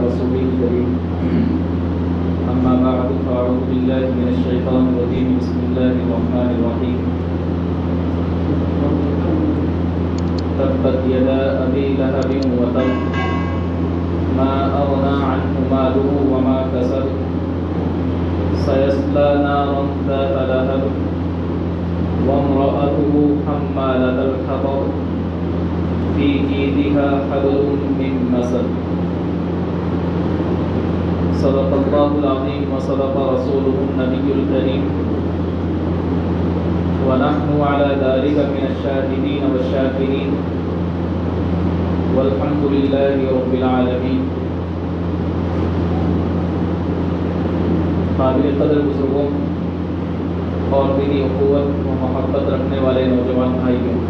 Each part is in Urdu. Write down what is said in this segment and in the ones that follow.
رسوله الكريم أما بعد فأعوذ بالله من الشيطان الرجيم بسم الله الرحمن الرحيم تبت يدا أبي لهب وتب ما أغنى عنه ماله وما كسب سيصلى نارا ذات لهب وامرأته حمالة الحطب في جيدها حبل من مسد صدق الله العظيم وصدق رسوله النبي الكريم ونحن على ذلك من الشاهدين والشاكرين والحمد لله رب العالمين. قابل قدر بزرگوں اور دینی اخوت و محبت رکھنے والے نوجوان بھائیوں،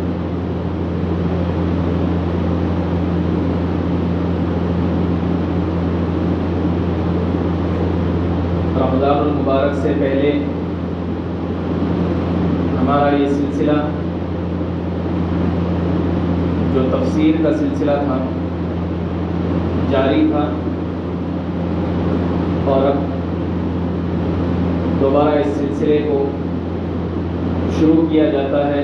رمضان المبارک سے پہلے ہمارا یہ سلسلہ جو تفسیر کا سلسلہ تھا جاری تھا، اور اب دوبارہ اس سلسلے کو شروع کیا جاتا ہے،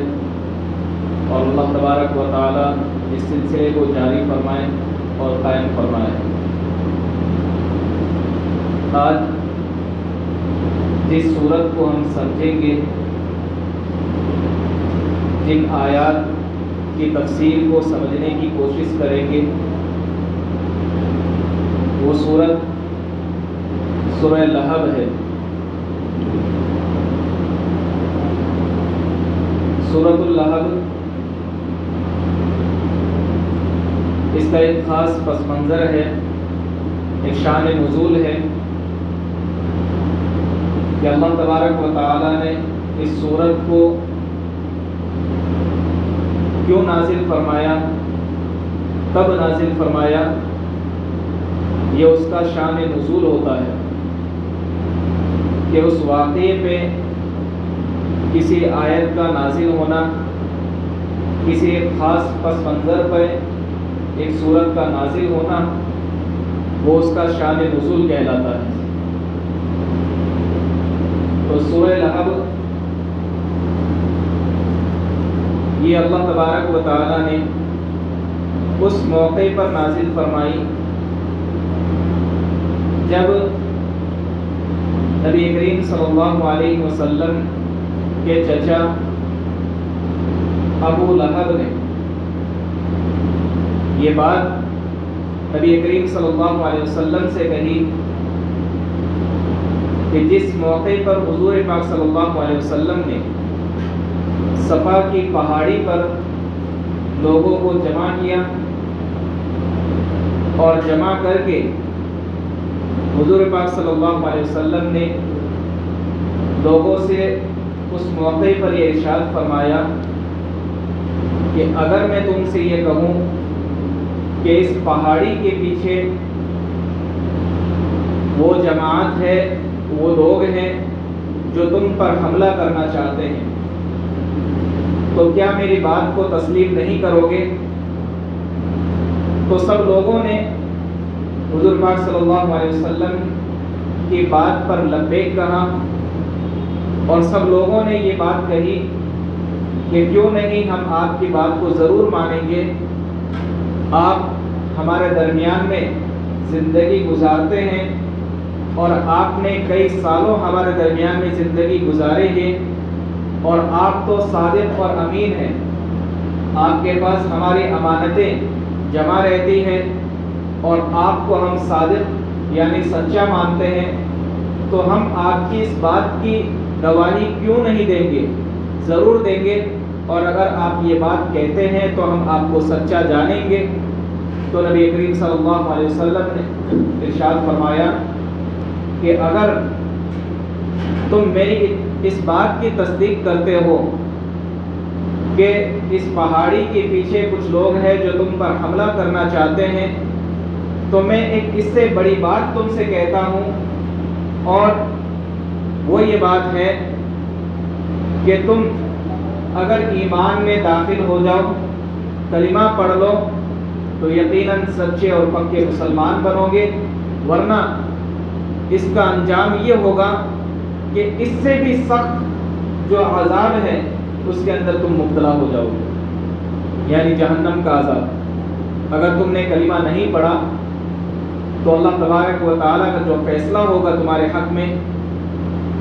اور اللہ تبارک و تعالی اس سلسلے کو جاری فرمائے اور قائم فرمائے۔ آج جس صورت کو ہم سمجھیں گے، جن آیات کی تفسیر کو سمجھنے کی کوشش کریں گے، وہ سورت سورہ لہب ہے۔ سورۃ اللہب، اس کا ایک خاص پس منظر ہے، ایک شان نزول ہے کہ اللہ تبارک و تعالی نے اس سورت کو کیوں نازل فرمایا، کب نازل فرمایا، یہ اس کا شان نزول ہوتا ہے کہ اس واقعے پہ کسی آیت کا نازل ہونا، کسی ایک خاص پس منظر پہ ایک سورت کا نازل ہونا، وہ اس کا شان نزول کہلاتا ہے۔ تو سورہ لہب یہ اللہ تبارک و تعالی نے اس موقع پر نازل فرمائی جب نبی کریم صلی اللہ علیہ وسلم کے چچا ابو لہب نے یہ بات نبی کریم صلی اللہ علیہ وسلم سے کہی کہ جس موقع پر حضور پاک صلی اللہ علیہ وسلم نے صفا کی پہاڑی پر لوگوں کو جمع کیا اور جمع کر کے حضور پاک صلی اللہ علیہ وسلم نے لوگوں سے اس موقع پر یہ ارشاد فرمایا کہ اگر میں تم سے یہ کہوں کہ اس پہاڑی کے پیچھے وہ جماعت ہے، وہ لوگ ہیں جو تم پر حملہ کرنا چاہتے ہیں، تو کیا میری بات کو تسلیم نہیں کرو گے؟ تو سب لوگوں نے حضور پاک صلی اللہ علیہ وسلم کی بات پر لبیک کہا، اور سب لوگوں نے یہ بات کہی کہ کیوں نہیں، ہم آپ کی بات کو ضرور مانیں گے، آپ ہمارے درمیان میں زندگی گزارتے ہیں اور آپ نے کئی سالوں ہمارے درمیان میں زندگی گزارے ہیں، اور آپ تو صادق اور امین ہیں، آپ کے پاس ہماری امانتیں جمع رہتی ہیں اور آپ کو ہم صادق یعنی سچا مانتے ہیں، تو ہم آپ کی اس بات کی گواہی کیوں نہیں دیں گے؟ ضرور دیں گے، اور اگر آپ یہ بات کہتے ہیں تو ہم آپ کو سچا جانیں گے۔ تو نبی کریم صلی اللہ علیہ وسلم نے ارشاد فرمایا کہ اگر تم میری اس بات کی تصدیق کرتے ہو کہ اس پہاڑی کے پیچھے کچھ لوگ ہیں جو تم پر حملہ کرنا چاہتے ہیں، تو میں ایک اس سے بڑی بات تم سے کہتا ہوں، اور وہ یہ بات ہے کہ تم اگر ایمان میں داخل ہو جاؤ، کلمہ پڑھ لو، تو یقیناً سچے اور پکے مسلمان بنو گے، ورنہ اس کا انجام یہ ہوگا کہ اس سے بھی سخت جو عذاب ہے اس کے اندر تم مبتلا ہو جاؤ گے، یعنی جہنم کا عذاب۔ اگر تم نے کلمہ نہیں پڑھا تو اللہ تبارک و تعالیٰ کا جو فیصلہ ہوگا تمہارے حق میں،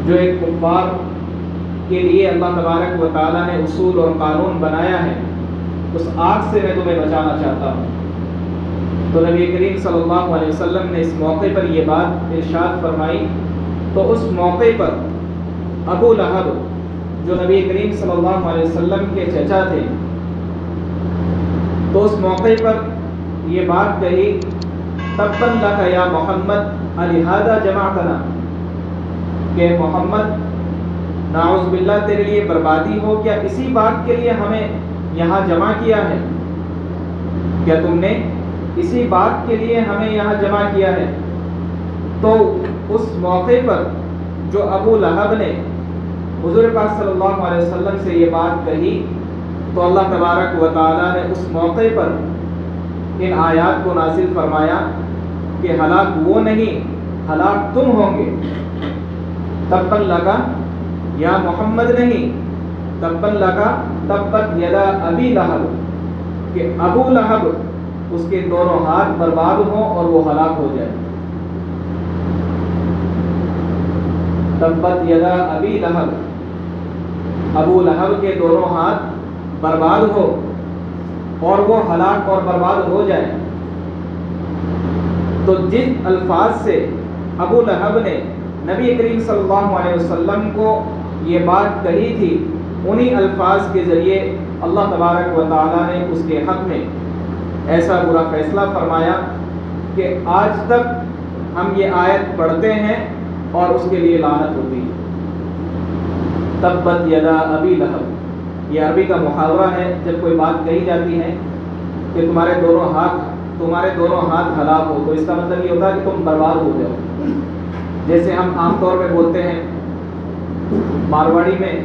جو ایک کفار کے لیے اللہ تبارک و تعالیٰ نے اصول اور قانون بنایا ہے، اس آگ سے میں تمہیں بچانا چاہتا ہوں۔ تو نبی کریم صلی اللہ علیہ وسلم نے اس موقع پر یہ بات ارشاد فرمائی، تو اس موقع پر ابو لہب جو نبی کریم صلی اللہ علیہ وسلم کے چچا تھے، تو اس موقع پر یہ بات کہی، تبا لک یا محمد الہذا جمعتنا، کہ محمد نعوذ باللہ تیرے لیے بربادی ہو، کیا اسی بات کے لیے ہمیں یہاں جمع کیا ہے؟ کیا تم نے اسی بات کے لیے ہمیں یہاں جمع کیا ہے؟ تو اس موقع پر جو ابو لہب نے حضور پاک صلی اللہ علیہ وسلم سے یہ بات کہی، تو اللہ تبارک و تعالیٰ نے اس موقع پر ان آیات کو نازل فرمایا کہ ہلاک وہ نہیں، ہلاک تم ہوں گے۔ تبا لک یا محمد نہیں، تبا لک تبت یدا ابی لہب، کہ ابو لہب اس کے دونوں ہاتھ برباد ہوں اور وہ ہلاک ہو جائے۔ تبت یدا ابی لہب، ابو لہب کے دونوں ہاتھ برباد ہو اور وہ ہلاک اور برباد ہو جائے۔ تو جن الفاظ سے ابو لہب نے نبی کریم صلی اللہ علیہ وسلم کو یہ بات کہی تھی، انہی الفاظ کے ذریعے اللہ تبارک و تعالیٰ نے اس کے حق میں ایسا برا فیصلہ فرمایا کہ آج تک ہم یہ آیت پڑھتے ہیں اور اس کے لیے لعنت ہوتی ہے۔ تبت یدا ابی لہب، یہ عربی کا محاورہ ہے، جب کوئی بات کہی جاتی ہے کہ تمہارے دونوں ہاتھ ہلاک ہو، تو اس کا مطلب یہ ہوتا ہے کہ تم برباد ہو جاؤ۔ جیسے ہم عام طور پہ بولتے ہیں مارواڑی میں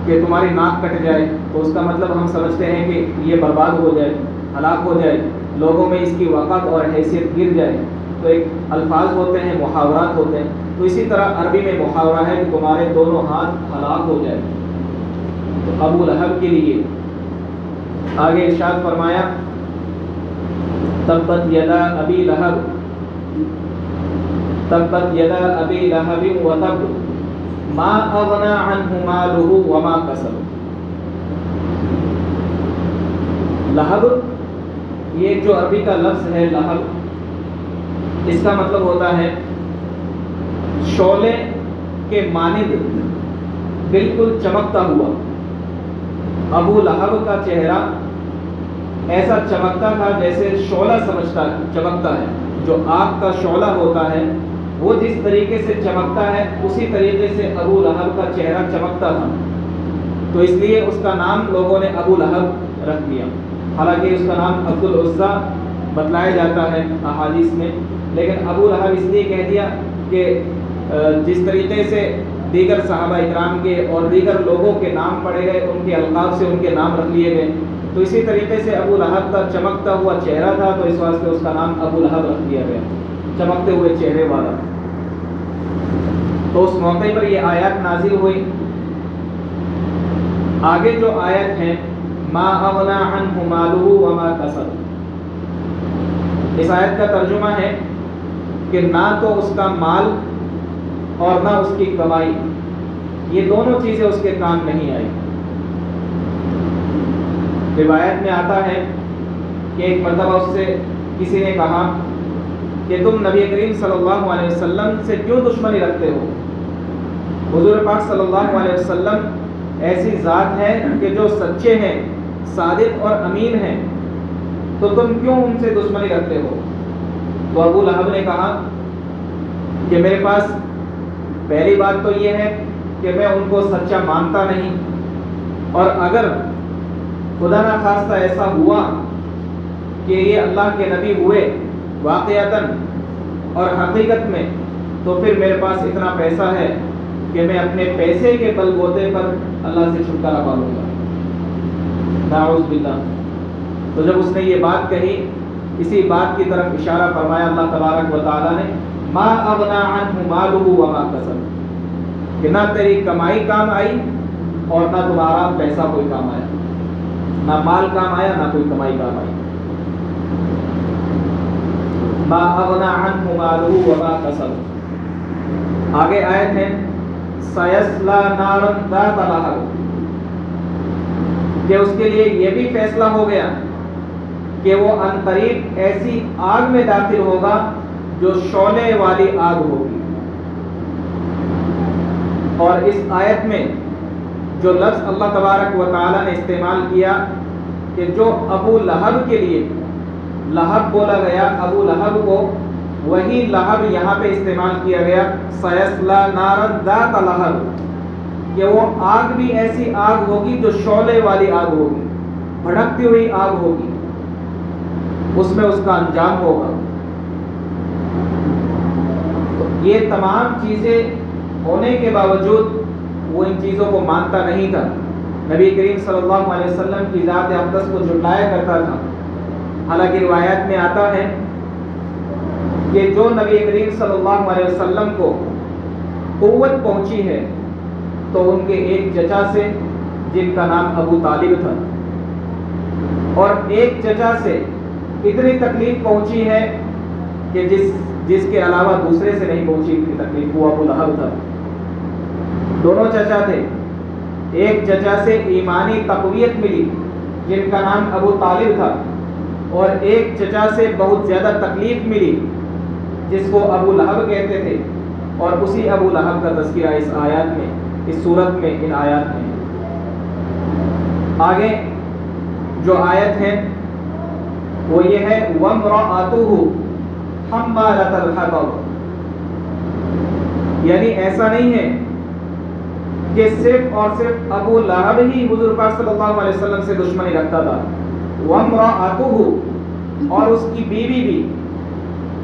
کہ تمہاری ناک کٹ جائے، تو اس کا مطلب ہم سمجھتے ہیں کہ یہ برباد ہو جائے، ہلاک ہو جائے، لوگوں میں اس کی وقت اور حیثیت گر جائے۔ تو ایک الفاظ ہوتے ہیں، محاورات ہوتے ہیں، تو اسی طرح عربی میں محاورہ ہے کہ تمہارے دونوں ہاتھ ہلاک ہو جائے۔ تو ابو لہب کے لیے آگے ارشاد فرمایا، تبت یدا ابی لہب، تبت یدا ابی لہب وتب ما اغنى عنہ مالہ وما کسب۔ لہب، یہ جو عربی کا لفظ ہے لہب، اس کا مطلب ہوتا ہے شعلے کے مانند بالکل چمکتا ہوا۔ ابو لہب کا چہرہ ایسا چمکتا تھا جیسے شعلہ چمکتا ہے، جو آگ کا شعلہ ہوتا ہے وہ جس طریقے سے چمکتا ہے اسی طریقے سے ابو لہب کا چہرہ چمکتا تھا، تو اس لیے اس کا نام لوگوں نے ابو لہب رکھ دیا۔ حالانکہ اس کا نام عبد العزیٰ بتلایا جاتا ہے احادیث میں، لیکن ابو لہب اس لیے کہہ دیا کہ جس طریقے سے دیگر صحابہ اکرام کے اور دیگر لوگوں کے نام پڑے گئے، ان کے القاب سے ان کے نام رکھ لیے گئے، تو اسی طریقے سے ابو لہب کا چمکتا ہوا چہرہ تھا، تو اس واسطے اس کا نام ابو لہب رکھ دیا گیا، چمکتے ہوئے چہرے والا۔ تو اس موقع پر یہ آیات نازل ہوئی۔ آگے جو آیت ہے ما اغنى عنہ مالہ وما کسب، اس آیت کا ترجمہ ہے کہ نہ تو اس کا مال اور نہ اس کی کمائی، یہ دونوں چیزیں اس کے کام نہیں آئی۔ روایت میں آتا ہے کہ ایک مرتبہ اس سے کسی نے کہا کہ تم نبی کریم صلی اللہ علیہ وسلم سے کیوں دشمنی رکھتے ہو؟ حضور پاک صلی اللہ علیہ وسلم ایسی ذات ہے کہ جو سچے ہیں، صادق اور امین ہیں، تو تم کیوں ان سے دشمنی رکھتے ہو؟ تو ابو لہب نے کہا کہ میرے پاس پہلی بات تو یہ ہے کہ میں ان کو سچا مانتا نہیں، اور اگر خدا نہ خواستہ ایسا ہوا کہ یہ اللہ کے نبی ہوئے واقعتاً اور حقیقت میں، تو پھر میرے پاس اتنا پیسہ ہے کہ میں اپنے پیسے کے بل بوتے پر اللہ سے چھٹکارا پا لوں گا، نعوذ باللہ۔ تو جب اس نے یہ بات کہی، اسی بات کی طرف اشارہ فرمایا اللہ تبارک و تعالیٰ نے، ما اغنا عنہ مالہ وما کسب، کہ نہ تیری کمائی کام آئی اور نہ تمہارا پیسہ کوئی کام آیا، نہ مال کام آیا نہ کوئی کمائی کام آئی۔ ما اغنا عنہ مالہ وما کسب۔ آگے آیت ہے سیصلی نارا ذات لہب، کہ اس کے لیے یہ بھی فیصلہ ہو گیا کہ وہ عنقریب ایسی آگ میں داخل ہوگا جو شعلے والی آگ ہوگی۔ اور اس آیت میں جو لفظ اللہ تبارک و تعالیٰ نے استعمال کیا کہ جو ابو لہب کے لیے لہب بولا گیا، ابو لہب کو، وہی لہب یہاں پہ استعمال کیا گیا سیصلی نارا ذات لہب، کہ وہ آگ بھی ایسی آگ ہوگی جو شعلے والی آگ ہوگی، بھڑکتی ہوئی آگ ہوگی، اس میں اس کا انجام ہوگا۔ یہ تمام چیزیں ہونے کے باوجود وہ ان چیزوں کو مانتا نہیں تھا، نبی کریم صلی اللہ علیہ وسلم کی ذات اقدس کو جھٹلایا کرتا تھا۔ حالانکہ روایات میں آتا ہے کہ جو نبی کریم صلی اللہ علیہ وسلم کو قوت پہنچی ہے تو ان کے ایک چچا سے جن کا نام ابو طالب تھا، اور ایک چچا سے اتنی تکلیف پہنچی ہے کہ جس کے علاوہ دوسرے سے نہیں پہنچی اتنی تکلیف، وہ ابو لہب تھا۔ دونوں چچا تھے، ایک چچا سے ایمانی تقویت ملی جن کا نام ابو طالب تھا، اور ایک چچا سے بہت زیادہ تکلیف ملی جس کو ابو لہب کہتے تھے، اور اسی ابو لہب کا تذکرہ اس آیات میں، اس صورت میں، ان آیات میں۔ آگے جو آیت ہے وہ یہ ہے وَامْرَأَتُهُ حَمَّالَةَ الْحَطَبِ، یعنی ایسا نہیں ہے کہ صرف اور صرف ابو لہب ہی حضور پاک صلی اللہ علیہ وسلم سے دشمنی رکھتا تھا، وَامْرَأَتُهُ، اور اس کی بیوی بھی،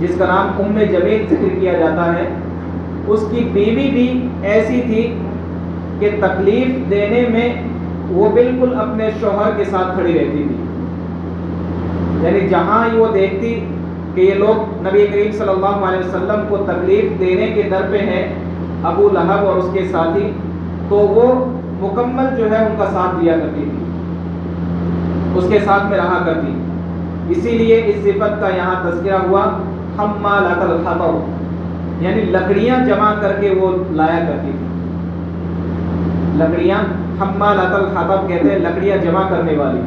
جس کا نام ام جمیل ذکر کیا جاتا ہے، اس کی بیوی بھی ایسی تھی کہ تکلیف دینے میں وہ بالکل اپنے شوہر کے ساتھ کھڑی رہتی تھی، یعنی جہاں وہ دیکھتی کہ یہ لوگ نبی کریم صلی اللہ علیہ وسلم کو تکلیف دینے کے در پہ ہیں، ابو لہب اور اس کے ساتھی، تو وہ مکمل جو ہے ان کا ساتھ دیا کرتی تھی، اس کے ساتھ میں رہا کرتی۔ اسی لیے اس صفت کا یہاں تذکرہ ہوا حمالۃ الحطب، یعنی لکڑیاں جمع کر کے وہ لایا کرتی تھی۔ لکڑیاں حمالۃ الحطب کہتے ہیں لکڑیاں جمع کرنے والی،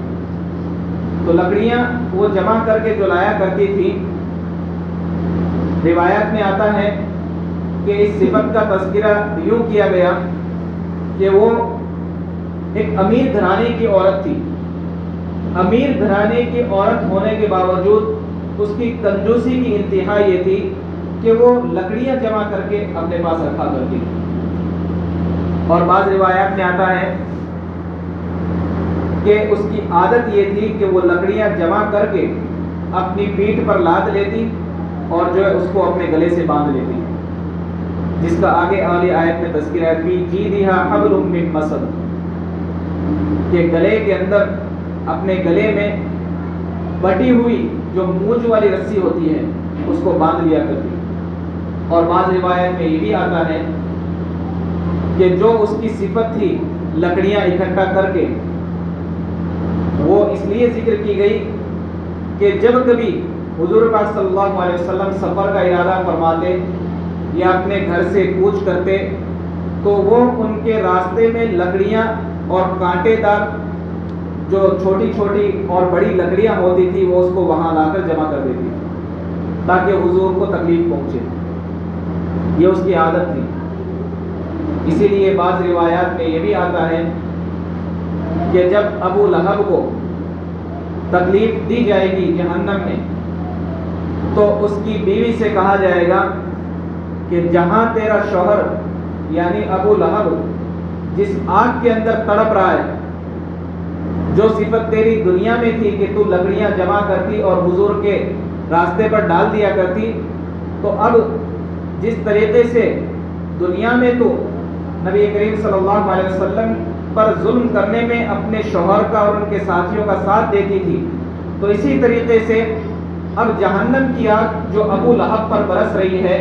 تو لکڑیاں وہ جمع کر کے جو لایا کرتی تھی۔ روایات میں آتا ہے کہ اس صفت کا تذکرہ یوں کیا گیا کہ وہ ایک امیر گھرانے کی عورت تھی، امیر گھرانے کی عورت ہونے کے باوجود اس کی کنجوسی کی انتہا یہ تھی کہ وہ لکڑیاں جمع کر کے اپنے پاس رکھا کرتی تھی۔ اور بعض روایات میں آتا ہے کہ اس کی عادت یہ تھی کہ وہ لکڑیاں جمع کر کے اپنی پیٹھ پر لاد لیتی اور جو ہے اس کو اپنے گلے سے باندھ لیتی، جس کا آگے والی آیت میں تذکرہ ہے فی جیدھا حبل من مسد، کہ گلے کے اندر، اپنے گلے میں بٹی ہوئی جو مونج والی رسی ہوتی ہے اس کو باندھ لیا کرتی۔ اور بعض روایت میں یہ بھی آتا ہے کہ جو اس کی صفت تھی لکڑیاں اکٹھا کر کے، وہ اس لیے ذکر کی گئی کہ جب کبھی حضور پاک صلی اللہ علیہ وسلم سفر کا ارادہ فرماتے یا اپنے گھر سے کوچ کرتے تو وہ ان کے راستے میں لکڑیاں اور کانٹے دار جو چھوٹی چھوٹی اور بڑی لکڑیاں ہوتی تھی وہ اس کو وہاں لا کر جمع کر دیتی تاکہ حضور کو تکلیف پہنچے، یہ اس کی عادت تھی۔ اسی لیے بعض روایات میں یہ بھی آتا ہے کہ جب ابو لہب کو تکلیف دی جائے گی جہنم میں تو اس کی بیوی سے کہا جائے گا کہ جہاں تیرا شوہر یعنی ابو لہب جس آگ کے اندر تڑپ رہا ہے، جو صفت تیری دنیا میں تھی کہ تو لکڑیاں جمع کرتی اور حضور کے راستے پر ڈال دیا کرتی، تو اب جس طریقے سے دنیا میں تو نبی کریم صلی اللہ علیہ وسلم پر ظلم کرنے میں اپنے شوہر کا اور ان کے ساتھیوں کا ساتھ دیتی تھی، تو اسی طریقے سے اب جہنم کی آگ جو ابو لہب پر برس رہی ہے،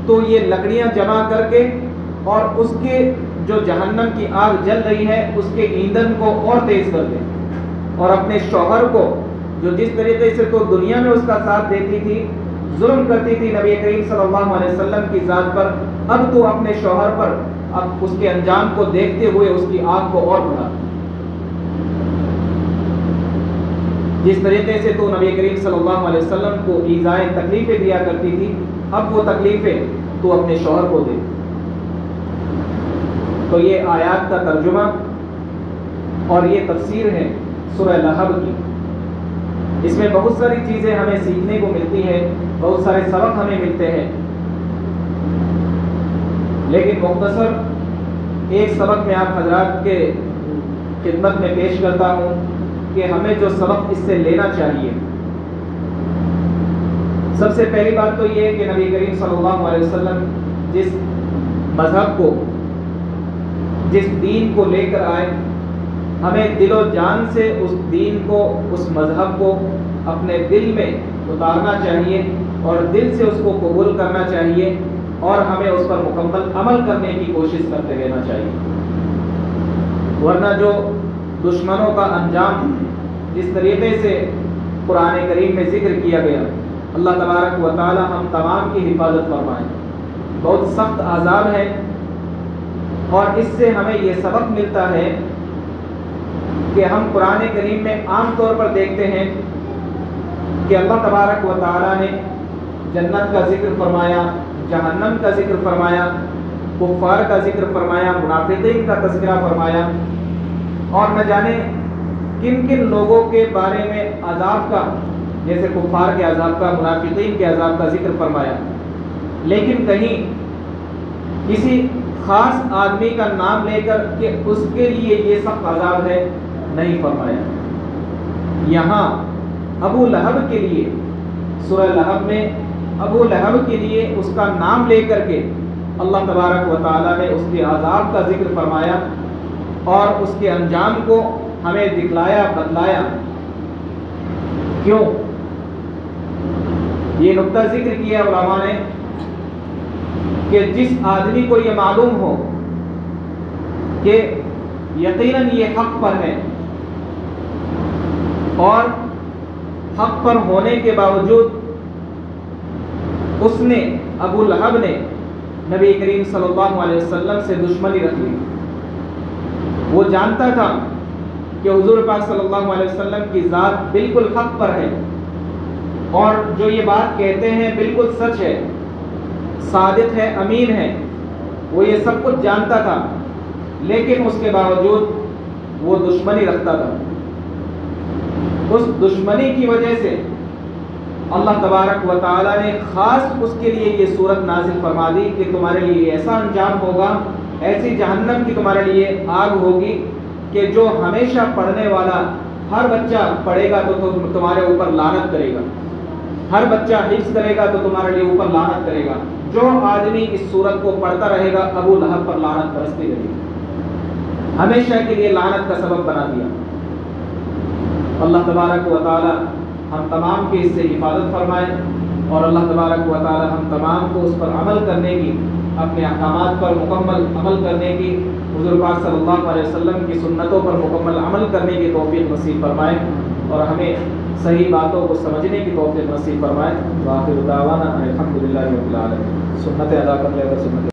تو یہ لکڑیاں جمع کر کے اور اس کے جو جہنم کی آگ جل رہی ہے اس کے ایندھن کو اور تیز کر دیں، اور اپنے شوہر کو جو جس طریقے سے تو دنیا میں اس کا ساتھ دیتی تھی، ظلم کرتی تھی نبی کریم صلی اللہ علیہ وسلم کی ذات پر، اب تو اپنے شوہر پر اب اس کے انجام کو دیکھتے ہوئے اس کی آگ کو اور بڑھا۔ جس طریقے سے تو نبی کریم صلی اللہ علیہ وسلم کو ایذائے تکلیفیں دیا کرتی تھی، اب وہ تکلیفیں تو اپنے شوہر کو دے۔ تو یہ آیات کا ترجمہ اور یہ تفسیر ہے سورہ لہب کی۔ اس میں بہت ساری چیزیں ہمیں سیکھنے کو ملتی ہیں، بہت سارے سبق ہمیں ملتے ہیں، لیکن مختصر ایک سبق میں آپ حضرات کے خدمت میں پیش کرتا ہوں کہ ہمیں جو سبق اس سے لینا چاہیے۔ سب سے پہلی بات تو یہ کہ نبی کریم صلی اللہ علیہ وسلم جس مذہب کو، جس دین کو لے کر آئے، ہمیں دل و جان سے اس دین کو، اس مذہب کو اپنے دل میں اتارنا چاہیے اور دل سے اس کو قبول کرنا چاہیے، اور ہمیں اس پر مکمل عمل کرنے کی کوشش کرتے رہنا چاہیے۔ ورنہ جو دشمنوں کا انجام جس طریقے سے قرآن کریم میں ذکر کیا گیا، اللہ تبارک و تعالی ہم تمام کی حفاظت فرمائے۔ بہت سخت عذاب ہے، اور اس سے ہمیں یہ سبق ملتا ہے کہ ہم قرآن کریم میں عام طور پر دیکھتے ہیں کہ اللہ تبارک و تعالی نے جنت کا ذکر فرمایا، جہنم کا ذکر فرمایا، کفار کا ذکر فرمایا، منافقین کا تذکرہ فرمایا، اور نہ جانے کن کن لوگوں کے بارے میں عذاب کا، جیسے کفار کے عذاب کا، منافقین کے عذاب کا ذکر فرمایا، لیکن کہیں کسی خاص آدمی کا نام لے کر کہ اس کے لیے یہ سخت عذاب ہے نہیں فرمایا۔ یہاں ابو لہب کے لیے، سورہ لہب میں ابو لہب کے لیے اس کا نام لے کر کے اللہ تبارک و تعالیٰ نے اس کے عذاب کا ذکر فرمایا اور اس کے انجام کو ہمیں دکھلایا، بتلایا۔ کیوں؟ یہ نقطہ ذکر کیا علماء نے کہ جس آدمی کو یہ معلوم ہو کہ یقیناً یہ حق پر ہے، اور حق پر ہونے کے باوجود اس نے، ابو لہب نے، نبی کریم صلی اللہ علیہ وسلم سے دشمنی رکھ لی۔ وہ جانتا تھا کہ حضور پاک صلی اللہ علیہ وسلم کی ذات بالکل حق پر ہے، اور جو یہ بات کہتے ہیں بالکل سچ ہے، صادق ہے، امین ہے، وہ یہ سب کچھ جانتا تھا، لیکن اس کے باوجود وہ دشمنی رکھتا تھا۔ اس دشمنی کی وجہ سے اللہ تبارک و تعالیٰ نے خاص اس کے لیے یہ صورت نازل فرما دی کہ تمہارے لیے ایسا انجام ہوگا، ایسی جہنم کی تمہارے لیے آگ ہوگی کہ جو ہمیشہ پڑھنے والا ہر بچہ پڑھے گا تو تمہارے اوپر لعنت کرے گا، ہر بچہ حفظ کرے گا تو تمہارے لیے اوپر لعنت کرے گا، جو آدمی اس سورت کو پڑھتا رہے گا ابو لہب پر لعنت برستی رہے گی، ہمیشہ کے لیے لعنت کا سبب بنا دیا۔ اللہ تبارک و تعالی ہم تمام کی اس سے حفاظت فرمائے، اور اللہ تبارک و تعالی ہم تمام کو اس پر عمل کرنے کی، اپنے احکامات پر مکمل عمل کرنے کی، حضور پاک صلی اللہ علیہ وسلم کی سنتوں پر مکمل عمل کرنے کی توفیق نصیب فرمائے، اور ہمیں صحیح باتوں کو سمجھنے کی توفیق نصیب فرمائے۔ وآخر دعوانا الحمدللہ رب العالمین۔ سنت ادا کر لے کر سنت